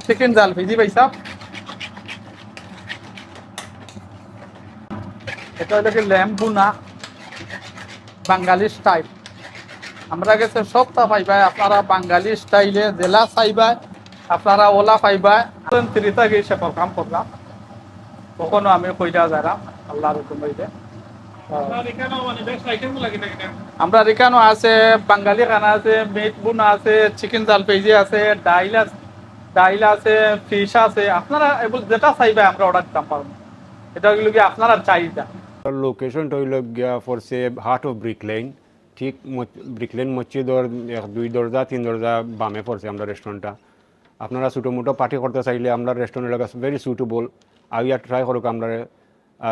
Chicken জাল ভিজি পাইছা? এটা হলো কি ল্যাম্প বুনা বাঙালি স্টাইল। আমরা গেছে সবটা পাইবা আপনারা বাঙালি স্টাইলে জেলা চাইবা আপনারা ওলা পাইবা। 3 থেকে সে কাম করলাম কখনো আমি কইরা যারা আল্লাহর হুকুম হইলে আমরা রিকানো আছে, বাঙালি খানা আছে, মিট বুনা আছে, চিকেন জাল পেজি আছে, ডাইল আছে, ফিশ আছে। আপনারা এগুলো যেটা চাইবে আমরা অর্ডার দিতাম পারবো। এটা হইল কি আপনারা চাহিদা। লোকেশনটা হইল গিয়া ফরসে হার্ট অফ ব্রিক লাইন, ঠিক ব্রিক লাইন মসজিদর 2 দরজা 3 দরজা বামে পড়ছে আমরা রেস্টুরেন্টটা। আপনারা ছোটো মোটো পার্টি করতে চাইলে আমরা রেস্টুরেন্টের কাছে ভেরি সুটেবল, আইয়া ট্রাই করুক। আমরা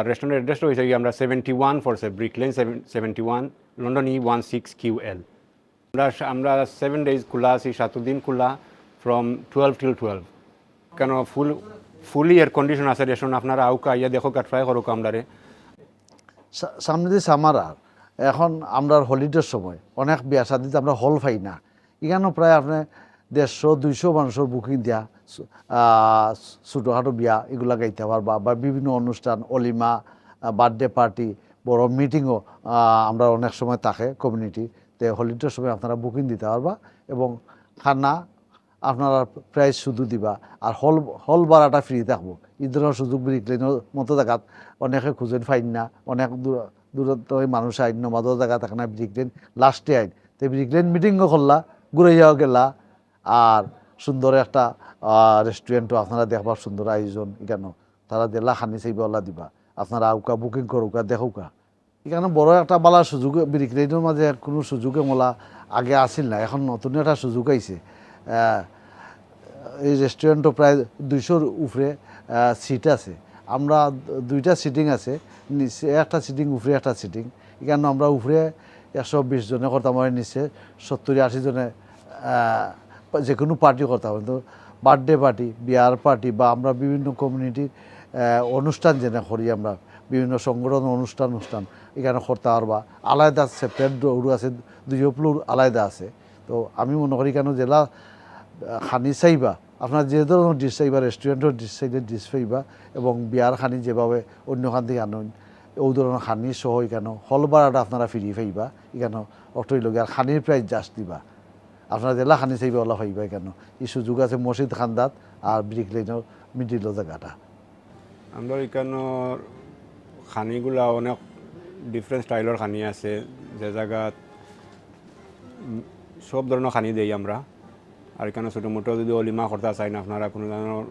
রেস্টুরেন্টের অ্যাড্রেসটা হয়েছে কি আমরা 71 ফরসে Brick Lane 71 London E16 QL। আমরা 7 days খোলা আছি, 7 দিন খোলা ফ্রম 12 till 12। কেন ফুলি এয়ার কন্ডিশন আছে রেস্টুরেন্ট। আপনারা আউকা আইয়া দেখো ট্রাই করুক। আমরা সামনে দিয়ে সামার আর এখন আমরা হলিডের সময় অনেক বিয়া শাদিতে আমরা হল পাই না। এখানেও প্রায় আপনি 150-200 মানুষের বুকিং দেওয়া ছোটোখাটো বিয়া এগুলা গাইতে পারবা, বা বিভিন্ন অনুষ্ঠান অলিমা বার্থডে পার্টি বড় মিটিংও আমরা অনেক সময় থাকে কমিউনিটিতে। হলিডের সময় আপনারা বুকিং দিতে পারবা এবং খানা আপনারা প্রাইস শুধু দিবা আর হল ভাড়াটা ফ্রি থাকবো। এই ধরনের সুযোগ ব্রিকলেনের মতো জায়গাত অনেকে খুঁজেন ফাইন না, অনেক দূরত্ব মানুষ আইন নমাদর জায়গা থাকে না ব্রিকলেন লাস্টে আইন। তো ব্রিকলেন মিটিংও করলা, ঘুরে যাওয়া গেলা, আর সুন্দর একটা রেস্টুরেন্টও আপনারা দেখবার সুন্দর আয়োজন। এখানে তারা দেলা খানি চাইবা দিবা, আপনারা আউকা বুকিং করুকা দেখুকা। এখানে বড় একটা বালা সুযোগ ব্রিকলেনের মাঝে কোনো সুযোগে মোলা আগে আসিল না, এখন নতুন একটা সুযোগ আইছে। এই রেস্টুরেন্টও প্রায় 200-র উপরে সিট আছে। আমরা 2টা সিটিং আছে, নিচে একটা সিটিং উপরে একটা সিটিং। এখানে আমরা উপরে 120 জনে করতাম, আমার নিচে 70-80 জনে যে কোনো পার্টি করতাম। কিন্তু বার্থডে পার্টি, বিয়ার পার্টি বা আমরা বিভিন্ন কমিউনিটির অনুষ্ঠান যেনে করি, আমরা বিভিন্ন সংগঠন অনুষ্ঠান এখানে করতে পারবা। আলাদা সেপারেট ডোর আছে, 2 ফ্লোর আলাদা আছে। তো আমি মনে করি কেন জেলা খানি চাইবা আপনার যে ধরনের ডিশ চাইবা রেস্টুরেন্টের ডিশ চাইলে ডিশ পাইবা, এবং বিয়ার খানি যেভাবে অন্য খান থেকে আনুন ও ধরনের খানি সহ কেন হল ভাড়াটা আপনারা ফ্রি পাইবা। এখানে অটোই লগে আর খানির প্রাইস জাস্ট দিবা। আপনারা জেলা খানি চাইবা ওলা পাইবা। কেন এই সুযোগ আছে মসজিদ খান্দাত আর ব্রিক লাইনের মিডিল জায়গাটা। আমরা এখানের খানিগুলা অনেক ডিফারেন্ট স্টাইলের খানি আছে, যে জায়গাত সব ধরনের খানি দেই আমরা। আর এখানে ছোটো মোটো যদি অলিমা করতে চাই না, আপনারা কোনো ধরনের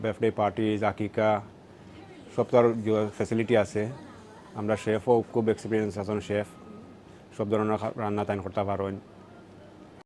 বার্থডে পার্টি আকিকা সব তার ফ্যাসিলিটি আছে। আমরা শেফও খুব এক্সপিরিয়েন্স আছেন, শেফ সব ধরনের রান্না তাইন করতে পারেন।